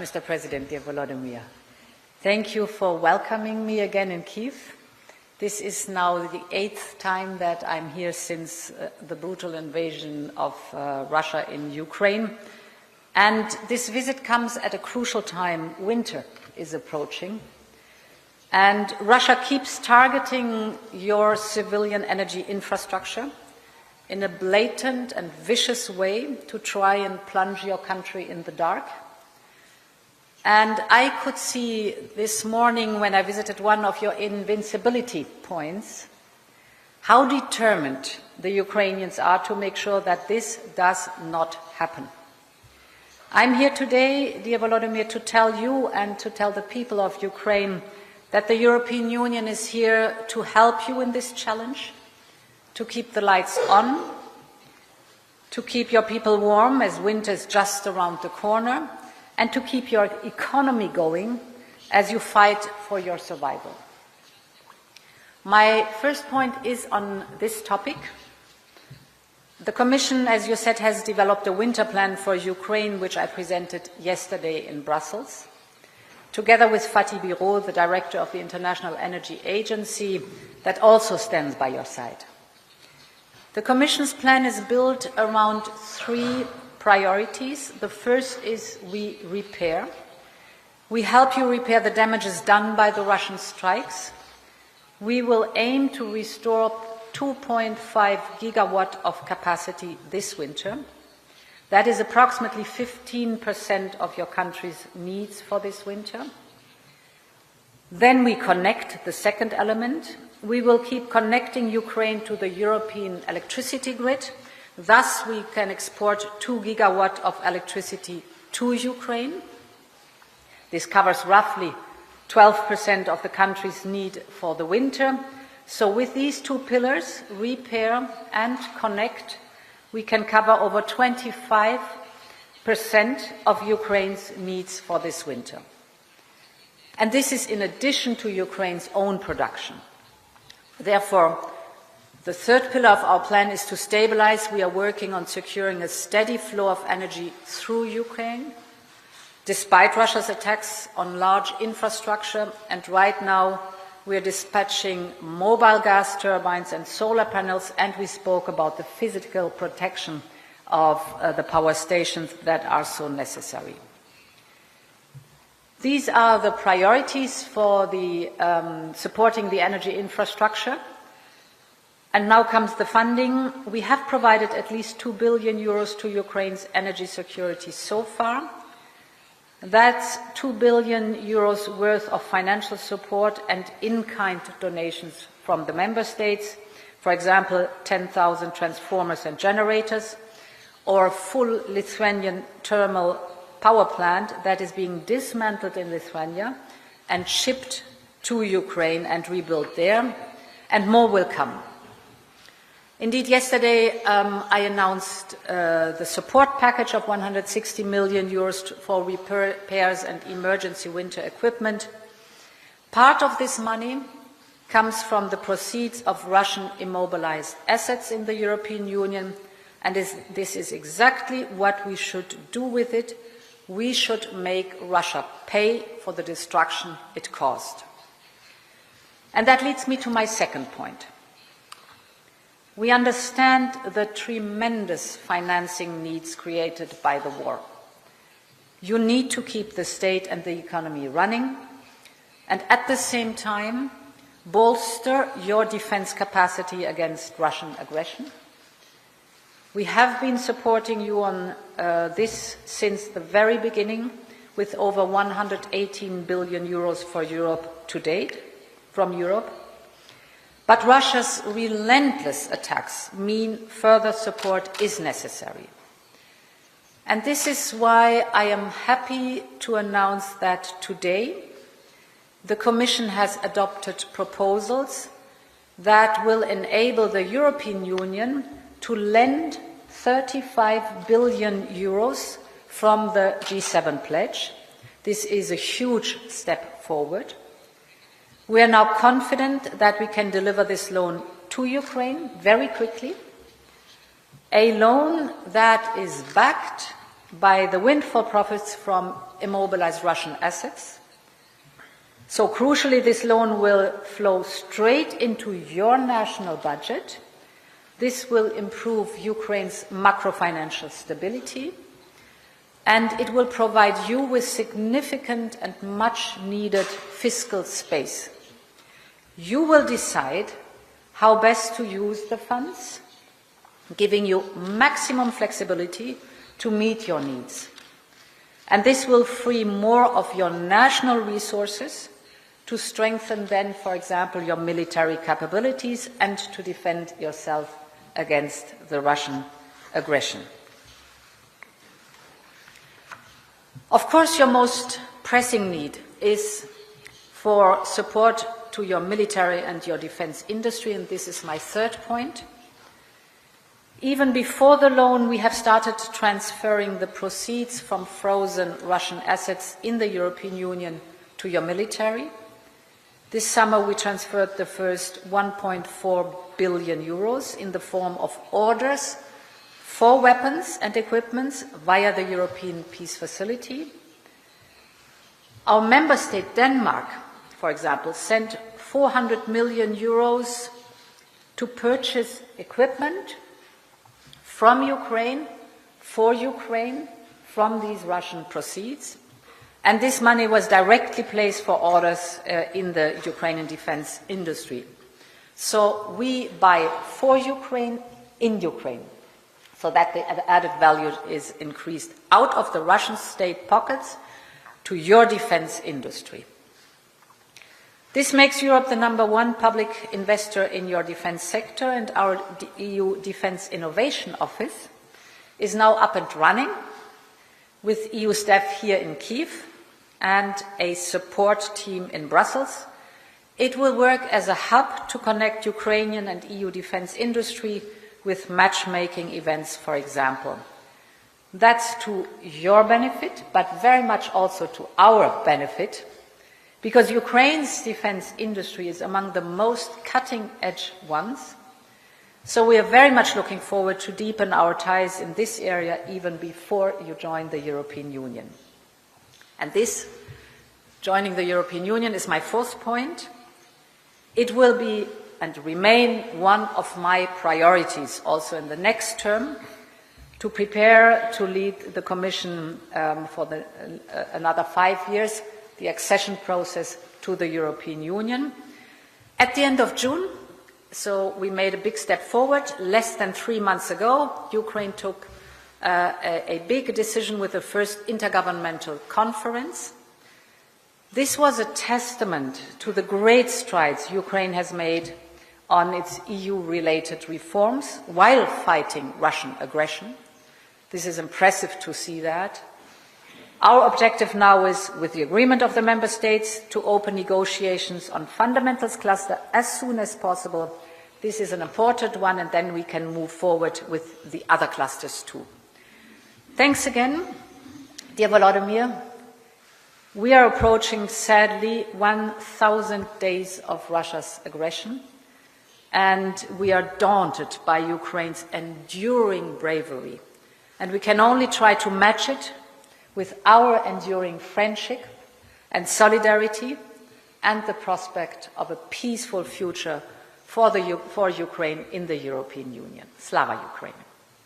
Mr. President, dear Volodymyr, thank you for welcoming me again in Kiev. This is now the 8th time that I'm here since the brutal invasion of Russia in Ukraine. And this visit comes at a crucial time. Winter is approaching. And Russia keeps targeting your civilian energy infrastructure in a blatant and vicious way to try and plunge your country in the dark. And I could see this morning when I visited one of your invincibility points how determined the Ukrainians are to make sure that this does not happen. I'm here today, dear Volodymyr, to tell you and to tell the people of Ukraine that the European Union is here to help you in this challenge, to keep the lights on, to keep your people warm as winter is just around the corner, and to keep your economy going as you fight for your survival. My first point is on this topic. The Commission, as you said, has developed a winter plan for Ukraine, which I presented yesterday in Brussels, together with Fatih Birol, the director of the International Energy Agency, that also stands by your side. The Commission's plan is built around three priorities. The first is we repair. We help you repair the damages done by the Russian strikes. We will aim to restore 2.5 gigawatt of capacity this winter. That is approximately 15% of your country's needs for this winter. Then we connect, the second element. We will keep connecting Ukraine to the European electricity grid. Thus, we can export 2 gigawatt of electricity to Ukraine. This covers roughly 12% of the country's need for the winter. So with these two pillars, repair and connect, we can cover over 25% of Ukraine's needs for this winter. And this is in addition to Ukraine's own production. Therefore, the third pillar of our plan is to stabilize. We are working on securing a steady flow of energy through Ukraine, despite Russia's attacks on large infrastructure. And right now, we are dispatching mobile gas turbines and solar panels, and we spoke about the physical protection of the power stations that are so necessary. These are the priorities for supporting the energy infrastructure. And now comes the funding. We have provided at least 2 billion euros to Ukraine's energy security so far. That's 2 billion euros worth of financial support and in-kind donations from the member states. For example, 10,000 transformers and generators, or a full Lithuanian thermal power plant that is being dismantled in Lithuania and shipped to Ukraine and rebuilt there, and more will come. Indeed, yesterday I announced the support package of 160 million euros for repairs and emergency winter equipment. Part of this money comes from the proceeds of Russian immobilized assets in the European Union, and this is exactly what we should do with it. We should make Russia pay for the destruction it caused. And that leads me to my second point. We understand the tremendous financing needs created by the war. You need to keep the state and the economy running, and at the same time, bolster your defense capacity against Russian aggression. We have been supporting you on this since the very beginning, with over 118 billion euros for Europe to date, from Europe. But Russia's relentless attacks mean further support is necessary. And this is why I am happy to announce that today the Commission has adopted proposals that will enable the European Union to lend 35 billion euros from the G7 pledge. This is a huge step forward. We are now confident that we can deliver this loan to Ukraine very quickly, a loan that is backed by the windfall profits from immobilized Russian assets. So crucially, this loan will flow straight into your national budget. This will improve Ukraine's macro-financial stability, and it will provide you with significant and much-needed fiscal space. You will decide how best to use the funds, giving you maximum flexibility to meet your needs. And this will free more of your national resources to strengthen then, for example, your military capabilities and to defend yourself against the Russian aggression. Of course, your most pressing need is for support to your military and your defense industry, and this is my third point. Even before the loan, we have started transferring the proceeds from frozen Russian assets in the European Union to your military. This summer, we transferred the first 1.4 billion euros in the form of orders for weapons and equipment via the European Peace Facility. Our member state, Denmark, for example, sent 400 million euros to purchase equipment from Ukraine, for Ukraine, from these Russian proceeds. And this money was directly placed for orders in the Ukrainian defense industry. So we buy for Ukraine, in Ukraine, so that the added value is increased out of the Russian state pockets to your defense industry. This makes Europe the #1 public investor in your defense sector, and our EU Defense Innovation Office is now up and running with EU staff here in Kiev and a support team in Brussels. It will work as a hub to connect Ukrainian and EU defense industry with matchmaking events, for example. That's to your benefit, but very much also to our benefit, because Ukraine's defense industry is among the most cutting-edge ones. So we are very much looking forward to deepen our ties in this area even before you join the European Union. And this, joining the European Union, is my fourth point. It will be and remain one of my priorities also in the next term, to prepare to lead the Commission for another 5 years, the accession process to the European Union. At the end of June, so we made a big step forward. Less than 3 months ago, Ukraine took a big decision with the first intergovernmental conference. This was a testament to the great strides Ukraine has made on its EU-related reforms while fighting Russian aggression. This is impressive to see that. Our objective now is, with the agreement of the Member States, to open negotiations on fundamentals cluster as soon as possible. This is an important one, and then we can move forward with the other clusters too. Thanks again, dear Volodymyr. We are approaching, sadly, 1,000 days of Russia's aggression, and we are daunted by Ukraine's enduring bravery. And we can only try to match it with our enduring friendship and solidarity and the prospect of a peaceful future for Ukraine in the European Union. Slava Ukraine.